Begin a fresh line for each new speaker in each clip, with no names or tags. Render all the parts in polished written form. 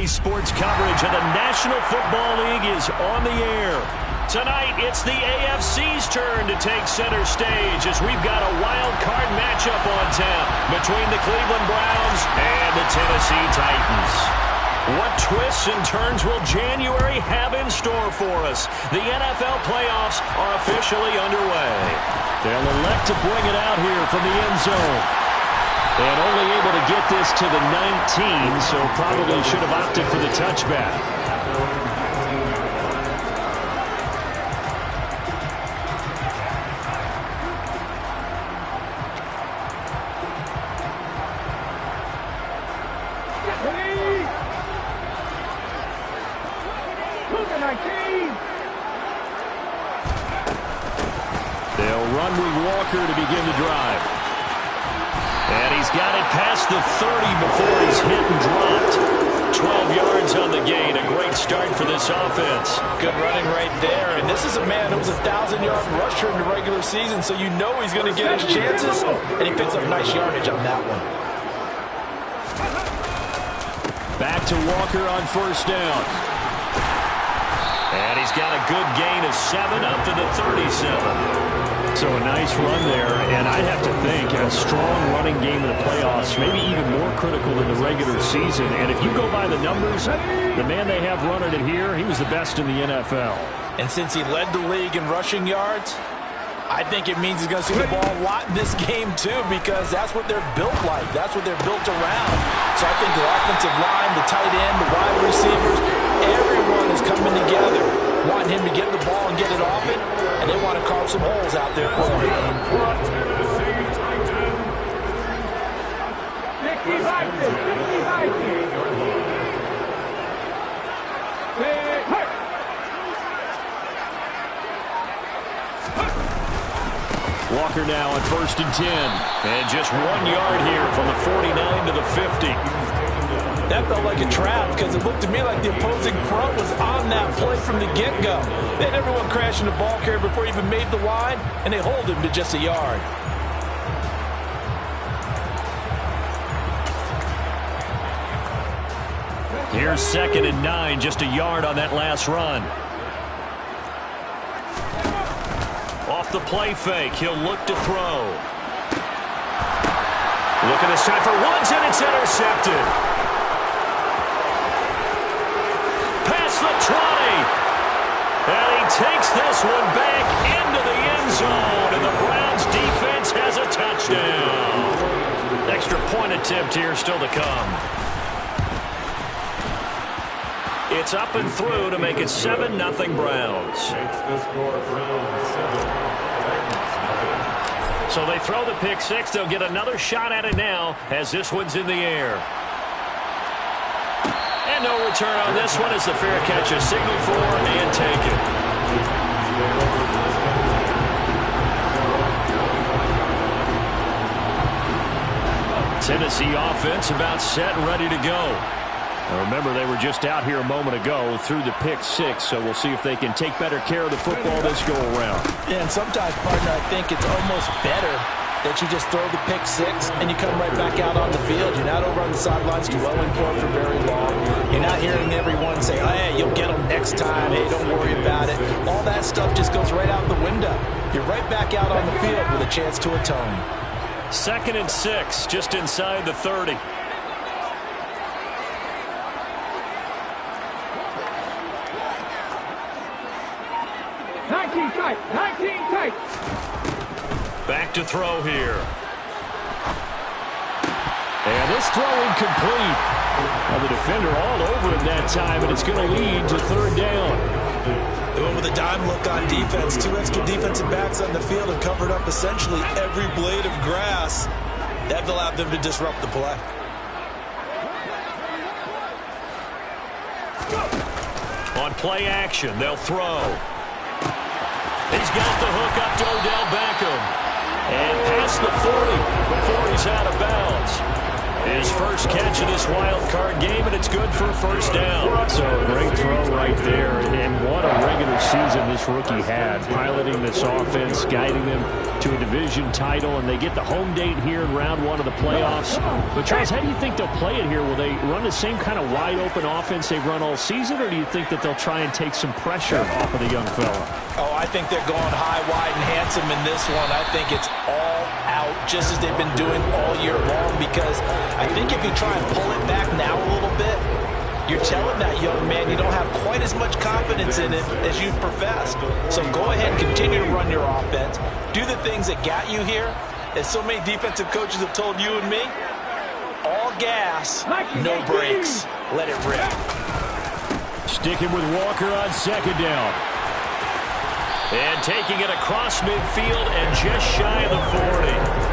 NBC Sports coverage of the National Football League is on the air. Tonight, it's the AFC's turn to take center stage as we've got a wild card matchup on tap between the Cleveland Browns and the Tennessee Titans. What twists and turns will January have in store for us? The NFL playoffs are officially underway. They'll elect to bring it out here from the end zone. And only able to get this to the 19, so probably should have opted for the touchback. They'll run with Walker to begin the drive. And he's got it past the 30 before he's hit and dropped. 12 yards on the gain. A great start for this offense.
Good running right there. And this is a man who was a 1,000-yard rusher in the regular season, so you know he's going to get his chances. And he picks up nice yardage on that one.
Back to Walker on first down. And he's got a good gain of 7 up to the 37. So a nice run there, and I'd have to think a strong running game in the playoffs, maybe even more critical than the regular season. And if you go by the numbers, the man they have running it here, he was the best in the NFL.
And since he led the league in rushing yards, I think it means he's going to see the ball a lot in this game too, because that's what they're built like. That's what they're built around. So I think the offensive line, the tight end, the wide receivers, everyone is coming together, wanting him to get the ball and get it off it, and they want to carve some holes out there for him.
Walker now on 1st and 10. And just 1 yard here from the 49 to the 50.
That felt like a trap because it looked to me like the opposing front was on that play from the get-go. They had everyone crashing the ball carrier before he even made the line, and they hold him to just a yard.
Here's 2nd and 9, just a yard on that last run. Off the play fake, he'll look to throw. Looking this time for Woods, and it's intercepted. Past the 20. And he takes this one back into the end zone, and the Browns defense has a touchdown. Extra point attempt here still to come. It's up and through to make it 7-0 Browns. So they throw the pick six. They'll get another shot at it now as this one's in the air. And no return on this one as the fair catch is signaled for and taken. Tennessee offense about set and ready to go. Now remember, they were just out here a moment ago through the pick six, so we'll see if they can take better care of the football this go-around.
Yeah, and sometimes, partner, I think it's almost better that you just throw the pick six and you come right back out on the field. You're not over on the sidelines dwelling for very long. You're not hearing everyone say, oh, hey, you'll get them next time. Hey, don't worry about it. All that stuff just goes right out the window. You're right back out on the field with a chance to atone.
2nd and 6, just inside the 30. Back to throw here. And this throw incomplete. Now the defender all over him that time, and it's going to lead to 3rd down.
They went with a dime look on defense. 2 extra defensive backs on the field and covered up essentially every blade of grass. That allowed them to disrupt the play.
On play action, they'll throw. He's got the hook up to Odell Beckham. And past the 40 before he's out of bounds. His first catch of this wild card game, and it's good for a first down.
So a great throw right there, and what a regular season this rookie had, piloting this offense, guiding them to a division title, and they get the home date here in round one of the playoffs. But, Charles, how do you think they'll play it here? Will they run the same kind of wide-open offense they've run all season, or do you think that they'll try and take some pressure off of the young fella?
Oh, I think they're going high, wide, and handsome in this one. I think it's all out, just as they've been doing all year long, because I think if you try and pull it back now a little bit, you're telling that young man you don't have quite as much confidence in it as you've professed. So go ahead and continue to run your offense. Do the things that got you here. As so many defensive coaches have told you and me, all gas, no brakes. Let it rip.
Sticking with Walker on second down. And taking it across midfield and just shy of the 40.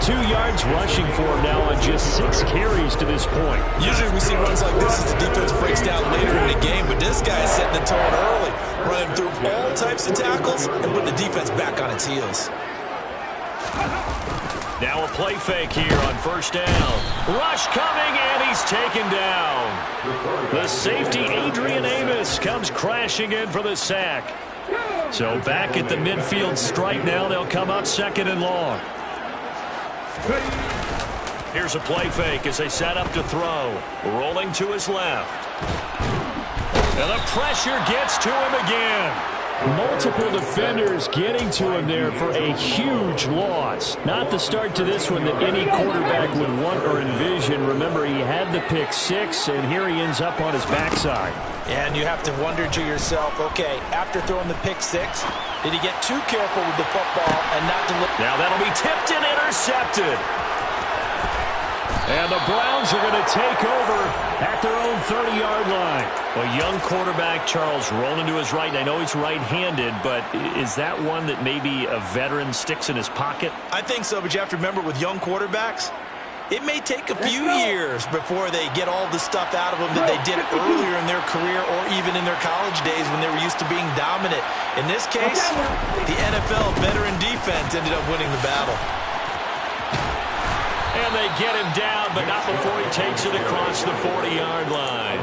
42 yards rushing for him now on just 6 carries to this point.
Usually we see runs like this as the defense breaks down later in the game, but this guy is setting the tone early, running through all types of tackles and putting the defense back on its heels.
Now a play fake here on first down. Rush coming, and he's taken down. The safety, Adrian Amos, comes crashing in for the sack. So back at the midfield stripe now, they'll come up second and long. Here's a play fake as they set up to throw. Rolling to his left. And the pressure gets to him again.
Multiple defenders getting to him there for a huge loss. Not the start to this one that any quarterback would want or envision. Remember, he had the pick 6, and here he ends up on his backside.
And you have to wonder to yourself, okay, after throwing the pick 6, did he get too careful with the football and not deliver?
Now that'll be tipped and intercepted. And the Browns are going to take over at their own 30-yard line. A young quarterback, Charles, rolling to his right. And I know he's right-handed, but is that one that maybe a veteran sticks in his pocket?
I think so, but you have to remember with young quarterbacks, it may take a few years before they get all the stuff out of them that they did earlier in their career or even in their college days when they were used to being dominant. In this case, the NFL veteran defense ended up winning the battle.
And they get him down, but not before he takes it across the 40-yard line.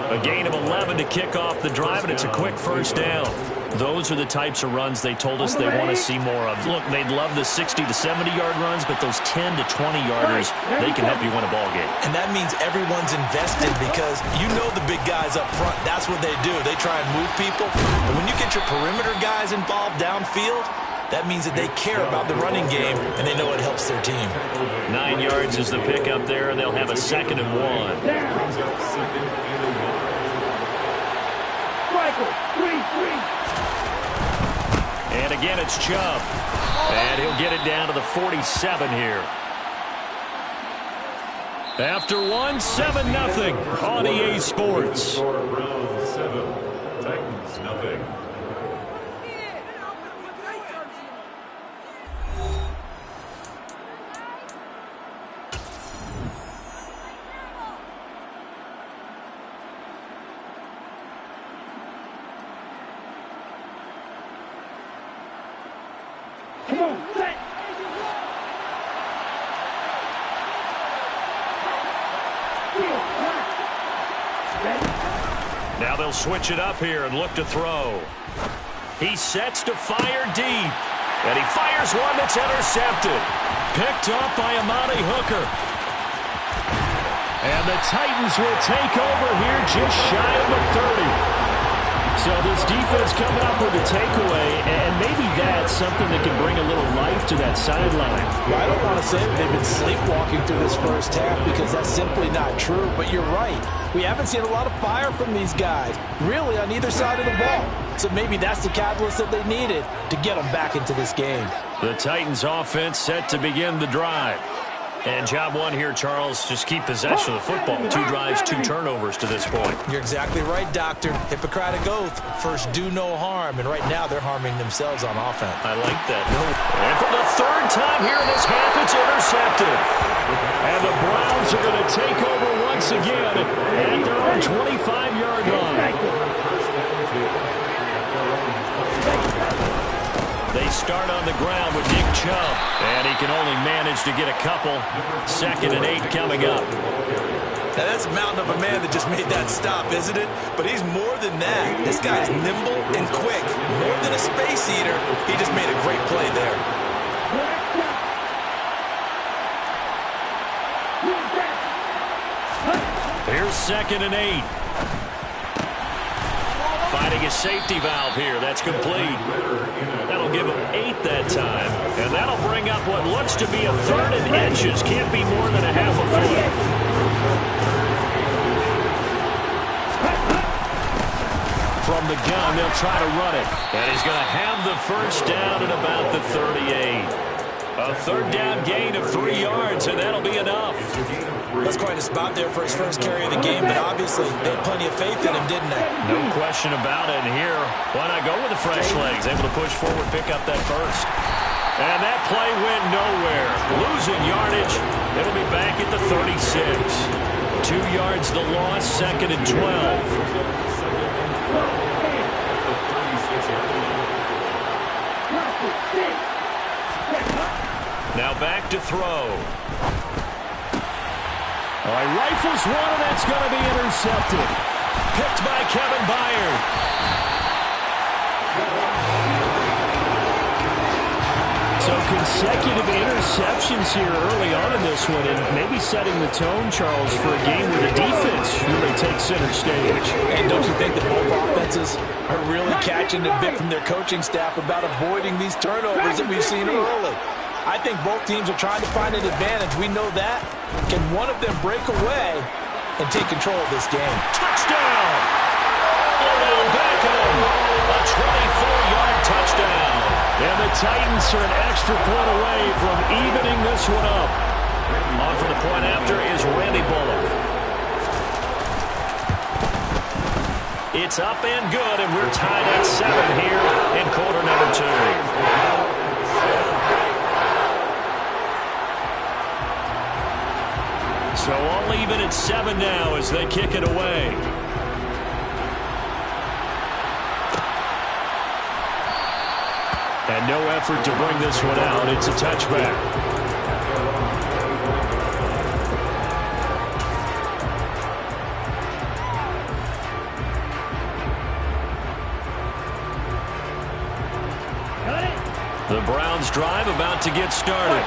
A gain of 11 to kick off the drive, and it's a quick first down. Those are the types of runs they told us they want to see more of. Look, they'd love the 60 to 70-yard runs, but those 10 to 20-yarders, they can help you win a ball game.
And that means everyone's invested because you know the big guys up front, that's what they do. They try and move people. And when you get your perimeter guys involved downfield, that means that they care about the running game, and they know it helps their team.
9 yards is the pickup there, and they'll have a 2nd and 1. And again, it's Chubb. And he'll get it down to the 47 here. After 7-0 on EA Sports.
Round 7, Titans nothing.
Now they'll switch it up here and look to throw. He sets to fire deep. And he fires one that's intercepted. Picked up by Amani Hooker. And the Titans will take over here just shy of the 30. So this defense coming up with a takeaway, and maybe that's something that can bring a little life to that sideline.
Well, I don't want to say that they've been sleepwalking through this first half because that's simply not true, but you're right. We haven't seen a lot of fire from these guys, really on either side of the ball. So maybe that's the catalyst that they needed to get them back into this game.
The Titans offense set to begin the drive. And job one here, Charles, just keep possession of the football. 2 drives, 2 turnovers to this point.
You're exactly right, Doctor. Hippocratic oath. First, do no harm. And right now, they're harming themselves on offense.
I like that. And for the 3rd time here in this half, it's intercepted. And the Browns are going to take over once again at their own 25-yard line. They start on the ground with Nick Chubb, and he can only manage to get a couple. 2nd and 8 coming up.
Now that's a mountain of a man that just made that stop, isn't it? But he's more than that. This guy's nimble and quick. More than a space eater, he just made a great play there.
Here's 2nd and 8. Finding a safety valve here. That's complete. That'll give him 8 that time. And that'll bring up what looks to be a 3rd and inches. Can't be more than a half a foot. From the gun, they'll try to run it. And he's going to have the first down at about the 38. A 3rd down gain of 3 yards, and that'll be enough.
That's quite a spot there for his first carry of the game, but obviously they had plenty of faith in him, didn't they?
No question about it. And here, why not go with the fresh legs? Able to push forward, pick up that first. And that play went nowhere. Losing yardage. It'll be back at the 36. 2 yards the loss, 2nd and 12. Now back to throw. All right, rifles one, and that's going to be intercepted. Picked by Kevin Byard. So consecutive interceptions here early on in this one, and maybe setting the tone, Charles, for a game where the defense really takes center stage.
And don't you think that both offenses are really catching the bit from their coaching staff about avoiding these turnovers that we've seen early? I think both teams are trying to find an advantage. We know that. Can one of them break away and take control of this game?
Touchdown! Odell Beckham! A 24-yard touchdown. And the Titans are an extra point away from evening this one up. On for the point after is Randy Bullock. It's up and good, and we're tied at 7 here in quarter number 2. So all even at 7 now as they kick it away. And no effort to bring this one out. It's a touchback. The Browns drive about to get started.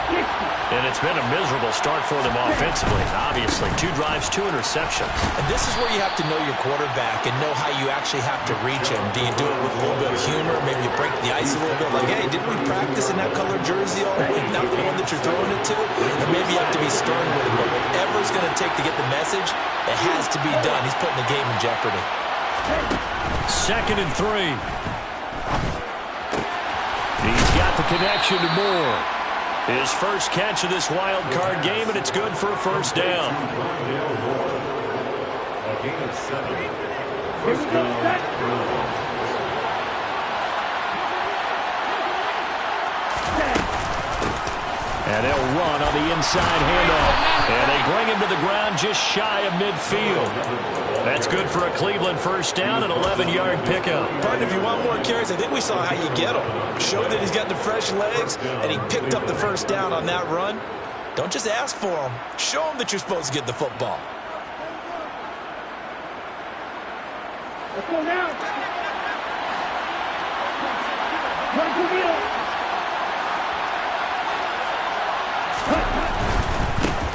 And it's been a miserable start for them offensively. Obviously, 2 drives, 2 interceptions.
And this is where you have to know your quarterback and know how you actually have to reach him. Do you do it with a little bit of humor? Maybe you break the ice a little bit. Like, hey, didn't we practice in that color jersey all week? Not the one that you're throwing it to? Or maybe you have to be stern with him. But whatever it's going to take to get the message, it has to be done. He's putting the game in jeopardy.
2nd and 3. He's got the connection to Moore. His first catch of this wild card game, and it's good for a first down. And they'll run on the inside handoff. And they bring him to the ground just shy of midfield. That's good for a Cleveland first down, an 11-yard pickup.
Partner, if you want more carries, I think we saw how you get him. Showed that he's got the fresh legs, and he picked up the first down on that run. Don't just ask for him. Show him that you're supposed to get the football.
Let's go now.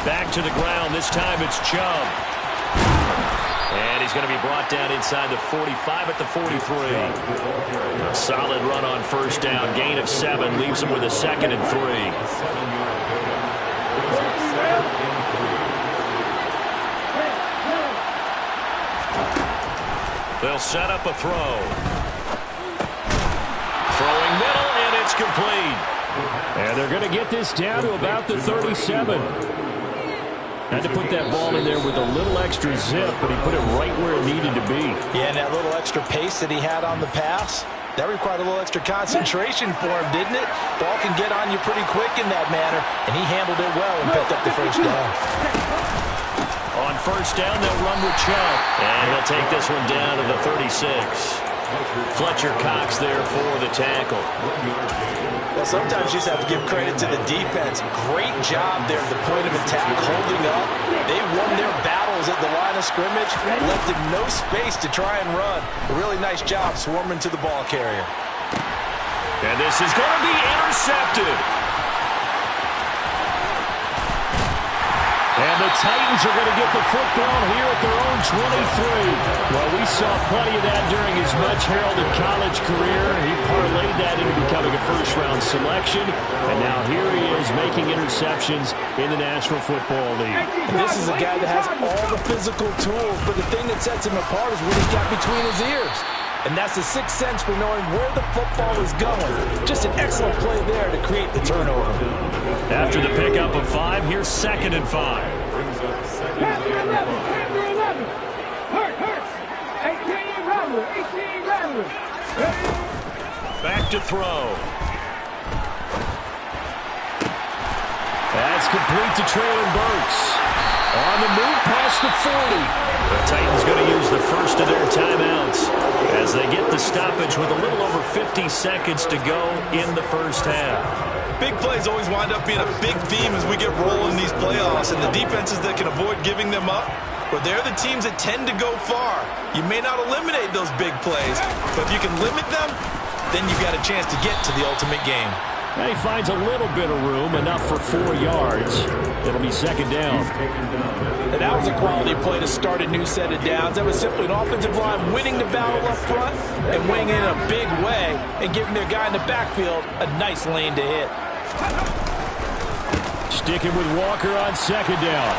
Back to the ground. This time it's Chubb. And he's going to be brought down inside the 45 at the 43. A solid run on first down. Gain of 7. Leaves him with a 2nd and 3. They'll set up a throw. Throwing middle, and it's complete.
And they're going to get this down to about the 37. Had to put that ball in there with a little extra zip, but he put it right where it needed to be.
Yeah, and that little extra pace that he had on the pass, that required a little extra concentration for him, didn't it? Ball can get on you pretty quick in that manner, and he handled it well and picked up the first down.
On first down, they'll run with Chubb. And he'll take this one down to the 36. Fletcher Cox there for the tackle.
Well, sometimes you just have to give credit to the defense. Great job there at the point of attack, holding up. They won their battles at the line of scrimmage, left him no space to try and run. A really nice job swarming to the ball carrier.
And this is going to be intercepted. And the Titans are going to get the football here at their own 23. Well, we saw plenty of that during his much-heralded college career. He parlayed that into becoming a first-round selection. And now here he is making interceptions in the National Football League.
And this is a guy that has all the physical tools, but the thing that sets him apart is what he's got between his ears. And that's the sixth sense for knowing where the football is going. Just an excellent play there to create the turnover.
After the pickup of 5, here's 2nd and 5.
Brings up second and 5.
Hurt. 18 Rattler.
Back to throw. That's complete to Traylon Burks. On the move past the 40. The Titans going to use the first of their timeouts as they get the stoppage with a little over 50 seconds to go in the first half.
Big plays always wind up being a big theme as we get rolling in these playoffs, and the defenses that can avoid giving them up, but they're the teams that tend to go far. You may not eliminate those big plays, but if you can limit them, then you've got a chance to get to the ultimate game.
And he finds a little bit of room, enough for 4 yards. It'll be 2nd down.
And that was a quality play to start a new set of downs. That was simply an offensive line winning the battle up front and winning in a big way and giving their guy in the backfield a nice lane to hit.
Sticking with Walker on 2nd down.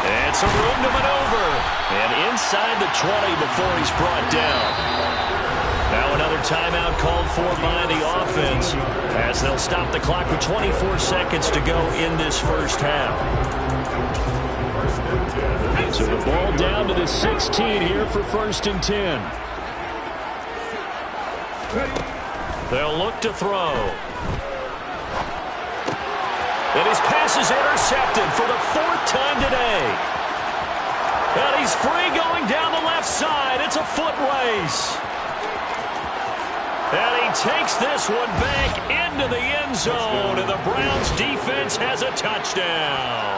And some room to maneuver. And inside the 20 before he's brought down. Now another timeout called for by the offense as they'll stop the clock with 24 seconds to go in this first half.
So the ball down to the 16 here for 1st and 10.
They'll look to throw. And his pass is intercepted for the 4th time today. And he's free going down the left side. It's a foot race. And he takes this one back into the end zone, and the Browns defense has a touchdown.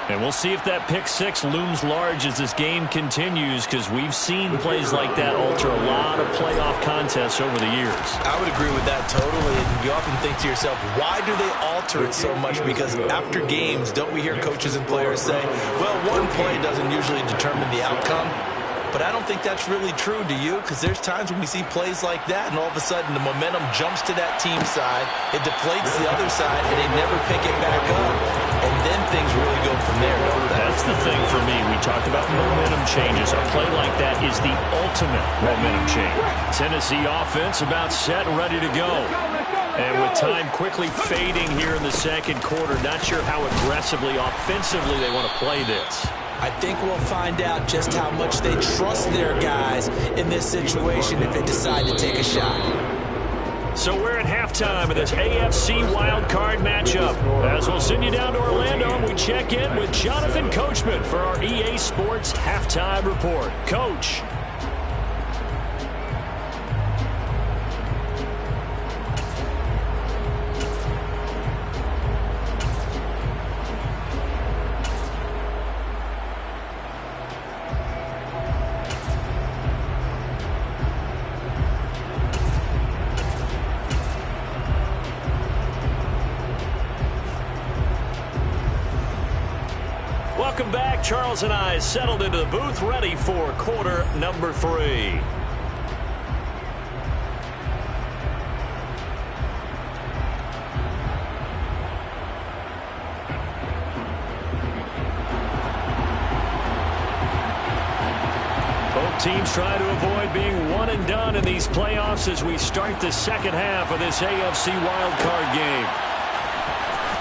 And we'll see if that pick 6 looms large as this game continues, because we've seen plays like that alter a lot of playoff contests over the years.
I would agree with that totally. And you often think to yourself, why do they alter it so much? Because after games, don't we hear coaches and players say, well, one play doesn't usually determine the outcome. But I don't think that's really true, do you? Because there's times when we see plays like that, and all of a sudden the momentum jumps to that team side, it deflates the other side, and they never pick it back up. And then things really go from there, don't they?
That's the thing for me. We talked about momentum changes. A play like that is the ultimate momentum change. Tennessee offense about set and ready to go. And with time quickly fading here in the second quarter, not sure how aggressively, offensively they want to play this.
I think we'll find out just how much they trust their guys in this situation if they decide to take a shot.
So we're at halftime of this AFC Wildcard matchup. As we'll send you down to Orlando, we check in with Jonathan Coachman for our EA Sports Halftime Report. Coach. Welcome back. Charles and I settled into the booth, ready for quarter number 3. Both teams try to avoid being one and done in these playoffs as we start the second half of this AFC wildcard game.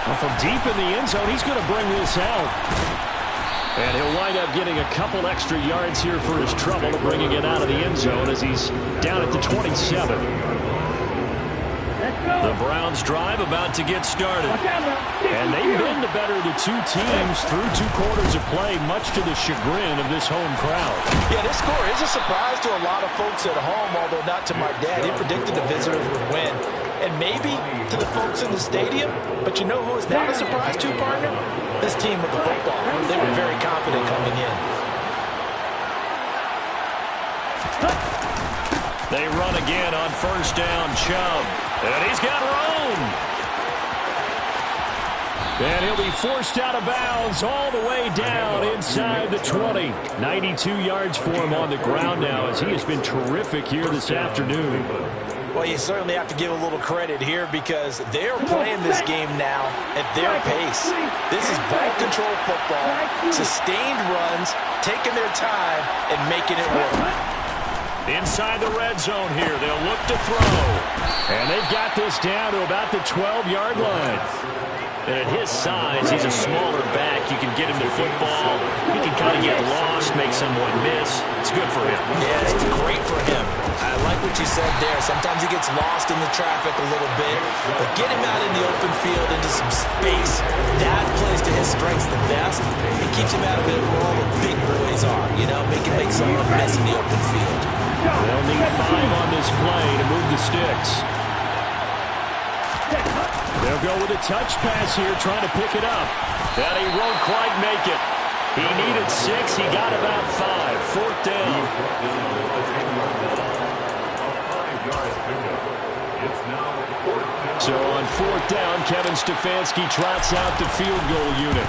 Well, from deep in the end zone, he's going to bring this out. And he'll wind up getting a couple extra yards here for his trouble, bringing it out of the end zone as he's down at the 27. The Browns drive about to get started.
And they've been the better of the two teams through 2 quarters of play, much to the chagrin of this home crowd.
Yeah, this score is a surprise to a lot of folks at home, although not to my dad. He predicted the visitors would win. And maybe to the folks in the stadium. But you know who is not a surprise to, partner? This team with the football. They were very confident coming in.
They run again on first down, Chubb. And he's got room. And he'll be forced out of bounds all the way down inside the 20. 92 yards for him on the ground now as he has been terrific here this afternoon.
Well, you certainly have to give a little credit here because they're playing this game now at their pace. This is ball control football, sustained runs, taking their time, and making it work.
Inside the red zone here, they'll look to throw.
And they've got this down to about the 12-yard line.
And at his size, he's a smaller back. You can get him the football. He can kind of get lost, make someone miss. It's good for him.
Yeah, it's great for him. I like what you said there. Sometimes he gets lost in the traffic a little bit. But get him out in the open field into some space. That plays to his strengths the best. It keeps him out of it where all the big boys are. You know, make someone miss in the open field.
They'll need 5 on this play to move the sticks. They'll go with a touch pass here, trying to pick it up.
And he won't quite make it. He needed 6. He got about 5. 4th down.
So on 4th down, Kevin Stefanski trots out the field goal unit.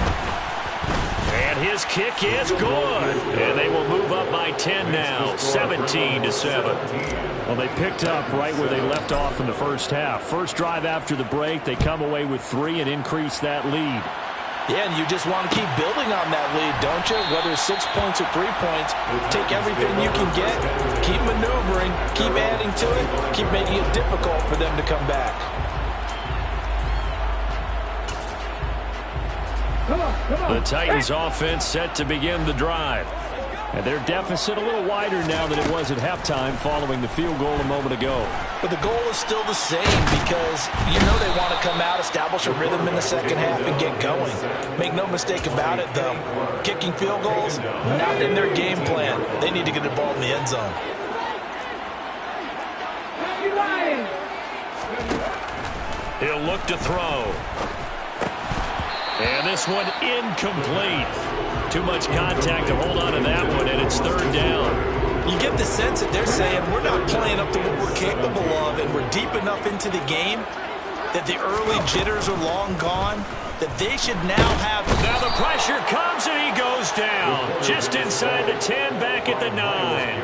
And his kick is good. And they will move up by 10 now, 17-7.
Well, they picked up right where they left off in the first half. First drive after the break, they come away with 3 and increase that lead.
Yeah, and you just want to keep building on that lead, don't you? Whether it's 6 points or 3 points, take everything you can get, keep maneuvering, keep adding to it, keep making it difficult for them to come back.
The Titans offense set to begin the drive.
And their deficit a little wider now than it was at halftime following the field goal a moment ago.
But the goal is still the same because you know they want to come out, establish a rhythm in the second half, and get going. Make no mistake about it, though. Kicking field goals, not in their game plan. They need to get the ball in the end zone.
He'll look to throw. And this one incomplete. Too much contact to hold on to that one, and it's 3rd down.
You get the sense that they're saying we're not playing up to what we're capable of, and we're deep enough into the game that the early jitters are long gone, that they should now have...
Now the pressure comes, and he goes down. Just inside the 10, back at the 9.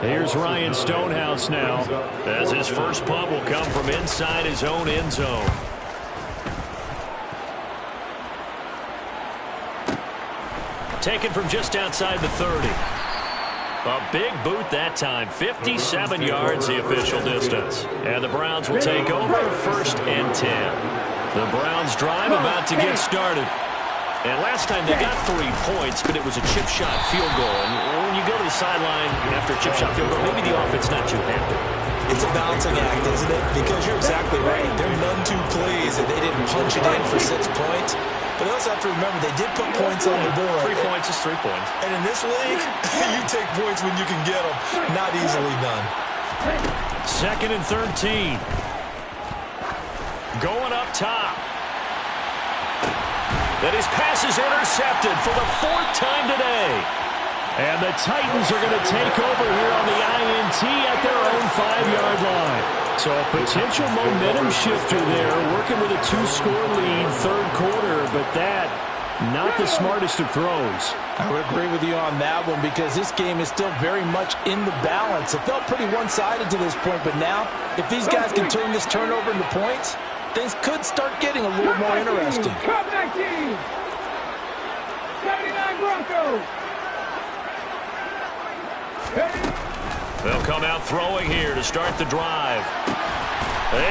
Here's Ryan Stonehouse now,
as his first punt will come from inside his own end zone. Taken from just outside the 30. A big boot that time. 57 yards the official distance. And the Browns will take over 1st and 10. The Browns drive about to get started. And last time they got 3 points, but it was a chip shot field goal. And when you go to the sideline after a chip shot field goal, maybe the offense not too happy.
It's a balancing act, isn't it? Because you're exactly right. They're none too pleased that they didn't punch it in for 6 points. But you also have to remember they did put points on the board.
3 points is 3 points.
And in this league, you take points when you can get them. Not easily done.
2nd and 13. Going up top. And his pass is intercepted for the 4th time today.
And the Titans are going to take over here on the INT at their own 5-yard line. So a potential momentum shifter there, working with a 2-score lead, 3rd quarter, but that, not the smartest of throws.
I would agree with you on that one because this game is still very much in the balance. It felt pretty one-sided to this point, but now, if these guys can turn this turnover into points, things could start getting a little more interesting.
79 Broncos.
They'll come out throwing here to start the drive.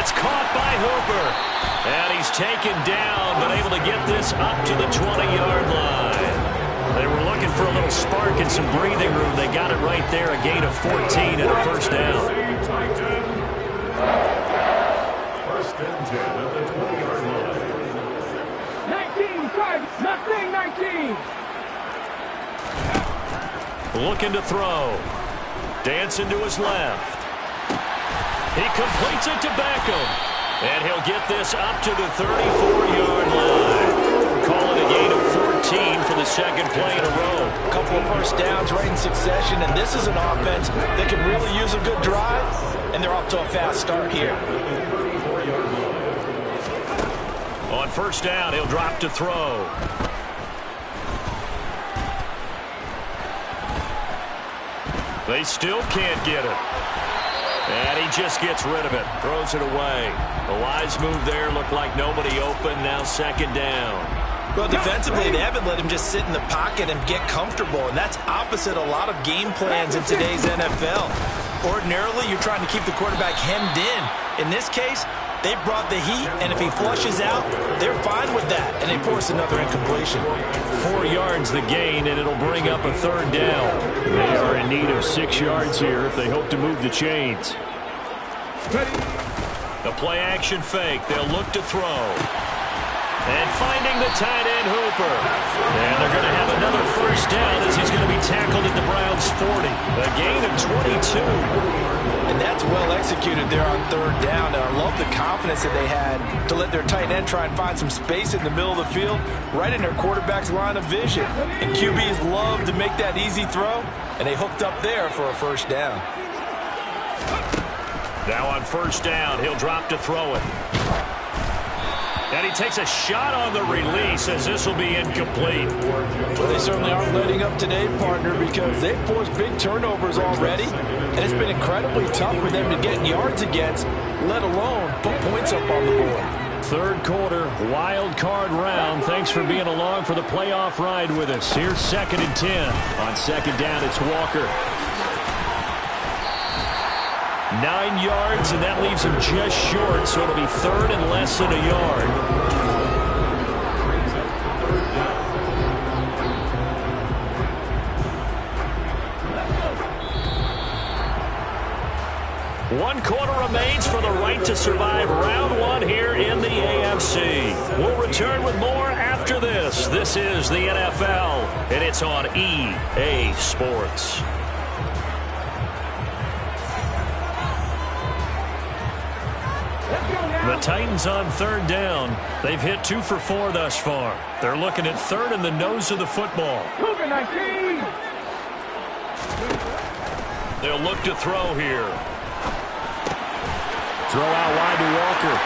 It's caught by Hooper. And he's taken down, but able to get this up to the 20-yard line. They were looking for a little spark and some breathing room. They got it right there, a gain of 14 and a 1st down.
19, Chargers, nothing, 19.
Looking to throw. Dancing to his left. He completes it to Beckham. And he'll get this up to the 34-yard line. Call it a gain of 14 for the second play in a row.
A couple of first downs right in succession, and this is an offense that can really use a good drive, and they're off to a fast start here.
On first down, he'll drop to throw. They still can't get it. And he just gets rid of it. Throws it away. The wise move there. Looked like nobody open. Now second down.
Well, defensively, they haven't let him just sit in the pocket and get comfortable, and that's opposite a lot of game plans in today's NFL. Ordinarily, you're trying to keep the quarterback hemmed in. In this case, they brought the heat, and if he flushes out, they're fine with that, and they force another incompletion.
4 yards the gain, and it'll bring up a third down.
They are in need of 6 yards here if they hope to move the chains.
The play action fake. They'll look to throw. And finding the tight end Hooper. And they're going to have another first down as he's going to be tackled at the Browns' 40. A gain of 22.
And that's well executed there on third down. And I love the confidence that they had to let their tight end try and find some space in the middle of the field, right in their quarterback's line of vision. And QBs love to make that easy throw, and they hooked up there for a first down.
Now on first down, he'll drop to throw it. And he takes a shot on the release as this will be incomplete.
Well, they certainly aren't letting up today, partner, because they've forced big turnovers already, and it's been incredibly tough for them to get yards against, let alone put points up on the board.
Third quarter, wild card round. Thanks for being along for the playoff ride with us. Here's 2nd and 10. On second down, it's Walker.
9 yards, and that leaves him just short, so it'll be third and less than a yard. One quarter remains for the right to survive round one here in the AFC. We'll return with more after this. This is the NFL, and it's on EA Sports. The Titans on third down. They've hit 2 for 4 thus far. They're looking at third in the nose of the football.
Cougar 19.
They'll look to throw here.
Throw out wide to Walker.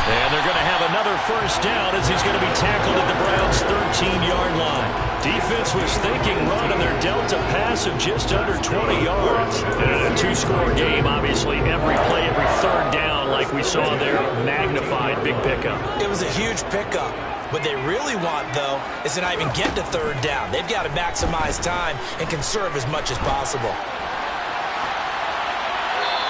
And they're going to have another first down as he's going to be tackled at the Browns' 13-yard line. Defense was thinking run, and they're dealt a pass of just under 20 yards. And a 2-score game, obviously, every play, every third down, like we saw there, magnified big pickup.
It was a huge pickup. What they really want, though, is to not even get to third down. They've got to maximize time and conserve as much as possible.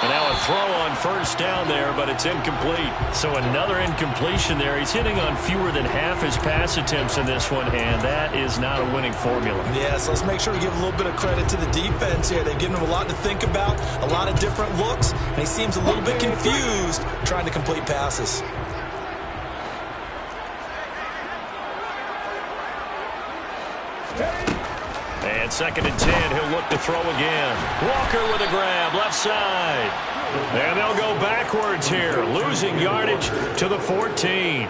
And now a throw on first down there, but it's incomplete. So another incompletion there. He's hitting on fewer than half his pass attempts in this one, and that is not a winning formula.
Yes, let's make sure we give a little bit of credit to the defense here. They've given him a lot to think about, a lot of different looks, and he seems a little bit confused trying to complete passes.
And 2nd and 10, he'll look to throw again. Walker with a grab, left side. And they'll go backwards here, losing yardage to the 14.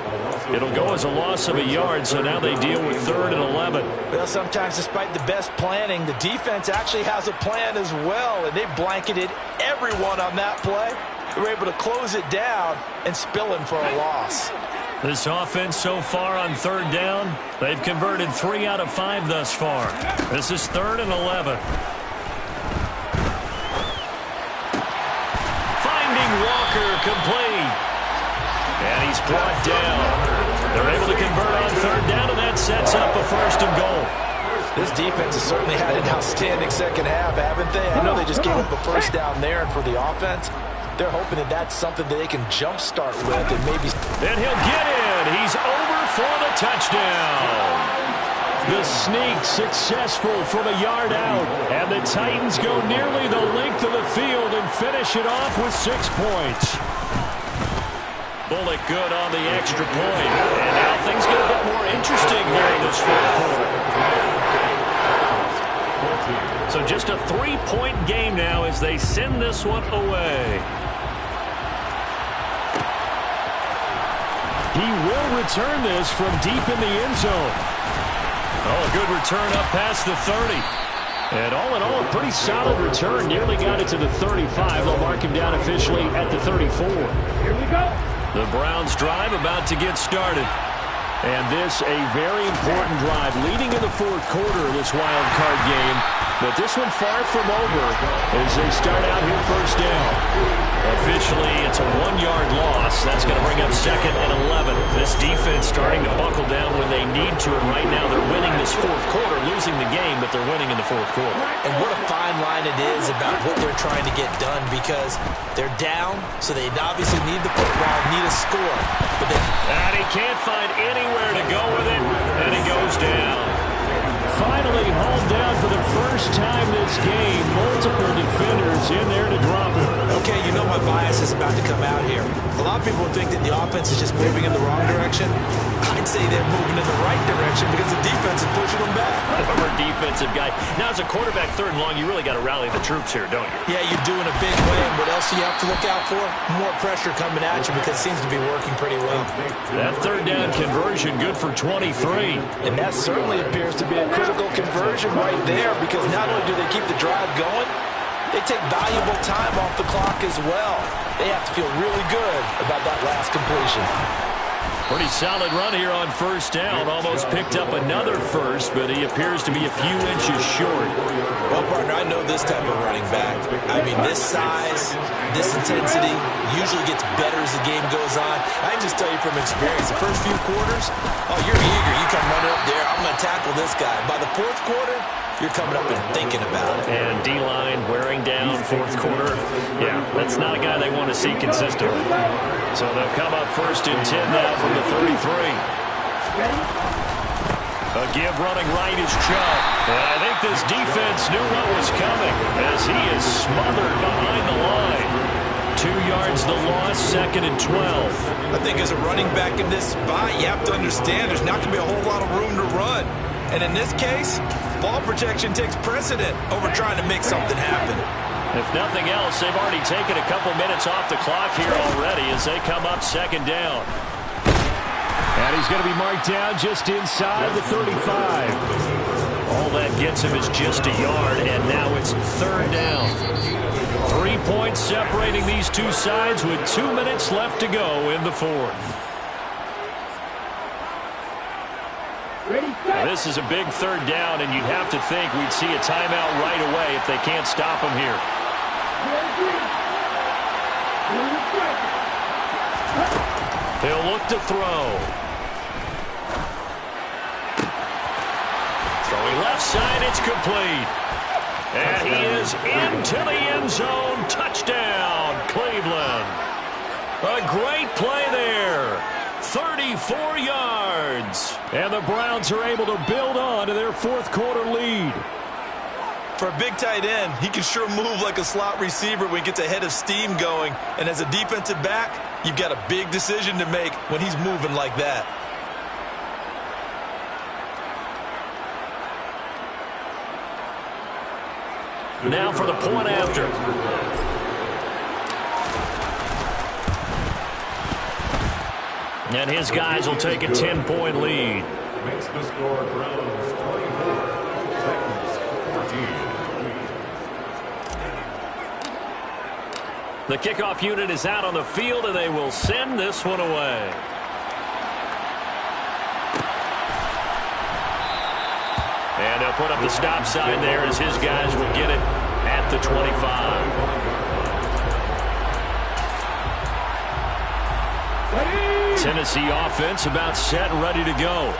It'll go as a loss of a yard, so now they deal with 3rd and 11.
Well, sometimes despite the best planning, the defense actually has a plan as well, and they blanketed everyone on that play. They were able to close it down and spill him for a loss.
This offense so far on third down, they've converted 3 out of 5 thus far. This is 3rd and 11. Finding Walker complete. And he's brought down. They're able to convert on third down, and that sets up a 1st and goal.
This defense has certainly had an outstanding second half, haven't they? I know they just gave up a first down there, and for the offense, they're hoping that that's something that they can jumpstart with and maybe.
And he'll get in. He's over for the touchdown.
The sneak successful from a yard out. And the Titans go nearly the length of the field and finish it off with 6 points.
Bullock good on the extra point. And now things get a bit more interesting here in this fourth quarter. So just a 3-point game now as they send this one away.
He will return this from deep in the end zone.
Oh, a good return up past the 30.
And all in all, a pretty solid return. Nearly got it to the 35. They'll mark him down officially at the 34.
Here we go.
The Browns drive about to get started.
And this a very important drive leading in the fourth quarter of this wild card game. But this one far from over as they start out here first down.
Officially, it's a 1-yard loss. That's going to bring up 2nd and 11. This defense starting to buckle down when they need to, and right now they're winning this fourth quarter, losing the game, but they're winning in the fourth quarter.
And what a fine line it is about what they're trying to get done, because they're down, so they obviously need the football, need a score. But
and he can't find anywhere to go with it, and he goes down.
Finally hauled down for the first time this game. Multiple defenders in there to drop him.
Okay, you know my bias is about to come out here. A lot of people think that the offense is just moving in the wrong direction. I'd say they're moving in the right direction because the defense is pushing them back.
Former defensive guy. Now, as a quarterback, 3rd and long, you really got to rally the troops here, don't you?
Yeah, you're doing a big way, and what else do you have to look out for? More pressure coming at you because it seems to be working pretty well.
That 3rd down conversion good for 23.
And that certainly appears to be a critical conversion right there, because not only do they keep the drive going, they take valuable time off the clock as well. They have to feel really good about that last completion.
Pretty solid run here on first down. Almost picked up another first, but he appears to be a few inches short.
Well, partner, I know this type of running back. I mean, this size, this intensity usually gets better as the game goes on. I can just tell you from experience, the first few quarters, oh, you're eager. You come running up there, I'm going to tackle this guy. By the fourth quarter, you're coming up and thinking about it.
And D-line wearing down fourth quarter. Yeah, that's not a guy they want to see consistently. So they'll come up 1st and 10 now from the 33. A give running right is Chubb. And I think this defense knew what was coming as he is smothered behind the line. 2 yards the loss, 2nd and 12.
I think as a running back in this spot, you have to understand there's not going to be a whole lot of room to run. And in this case, ball protection takes precedent over trying to make something happen.
If nothing else, they've already taken a couple minutes off the clock here already as they come up 2nd down.
And he's going to be marked down just inside the 35.
All that gets him is just a yard, and now it's 3rd down. 3 points separating these two sides with 2 minutes left to go in the fourth. Now, this is a big 3rd down, and you'd have to think we'd see a timeout right away if they can't stop him here. He'll look to throw. Throwing left side, it's complete. And he is into the end zone. Touchdown, Cleveland. A great play there. 34 yards. And the Browns are able to build on to their fourth quarter lead.
For a big tight end, he can sure move like a slot receiver when he gets a head of steam going. And as a defensive back, you've got a big decision to make when he's moving like that.
Now for the point after. And his guys will take a 10-point lead.
Makes the score Browns 24, Titans 14.
The kickoff unit is out on the field, and they will send this one away. And they'll put up the stop sign there as his guys will get it at the 25. Tennessee offense about set and ready to go.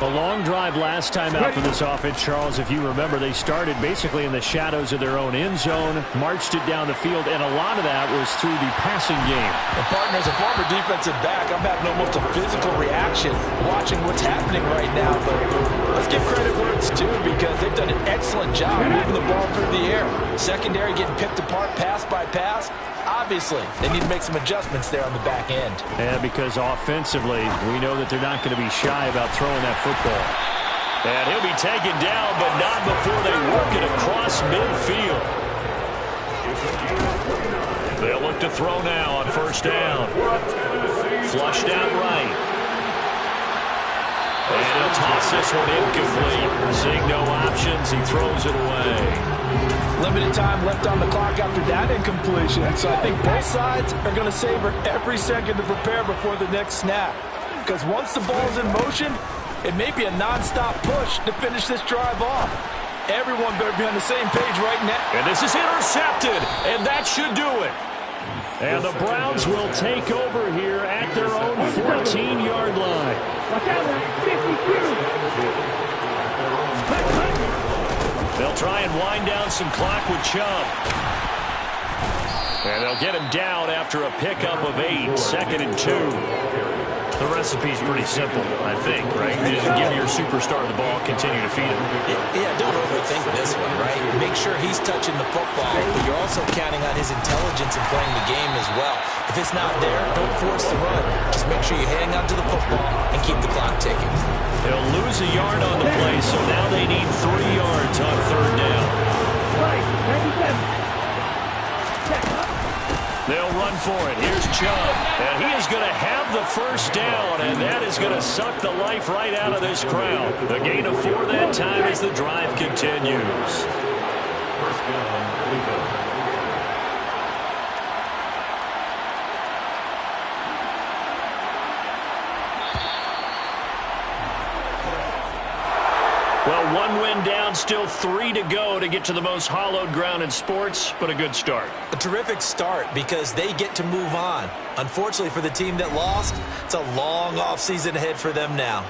A long drive last time out for this offense, Charles. If you remember, they started basically in the shadows of their own end zone, marched it down the field, and a lot of that was through the passing game.
And partner, as a former defensive back, I'm having almost a physical reaction watching what's happening right now. But let's give credit where it's due, because they've done an excellent job moving the ball through the air. Secondary getting picked apart pass by pass. Obviously, they need to make some adjustments there on the back end.
Yeah, because offensively, we know that they're not going to be shy about throwing that football.
And he'll be taken down, but not before they work it across midfield. They'll look to throw now on first down. Flushed out right. And he'll toss this one incomplete. Seeing no options, he throws it away.
Limited time left on the clock after that incompletion. So I think both sides are going to savor every second to prepare before the next snap. Because once the ball's in motion, it may be a non-stop push to finish this drive off. Everyone better be on the same page right now.
And this is intercepted, and that should do it.
And the Browns will take over here at their own 14-yard line.
Watch out, 52.
They'll try and wind down some clock with Chubb. And they'll get him down after a pickup of 8, 2nd and 2.
The recipe's pretty simple, I think, right? You just give your superstar the ball, continue to feed him.
Yeah, don't overthink this one, right? Make sure he's touching the football, but you're also counting on his intelligence in playing the game as well. If it's not there, don't force the run. Just make sure you hang on to the football and keep the clock ticking.
They'll lose a yard on the play, so now they need 3 yards on third down.
Right, 97.
They'll run for it. Here's Chubb. And he is going to have the first down, and that is going to suck the life right out of this crowd. A gain of 4 that time as the drive continues. Well, 1 win down, still 3 to go to get to the most hallowed ground in sports, but a good start.
A terrific start because they get to move on. Unfortunately for the team that lost, it's a long offseason ahead for them now.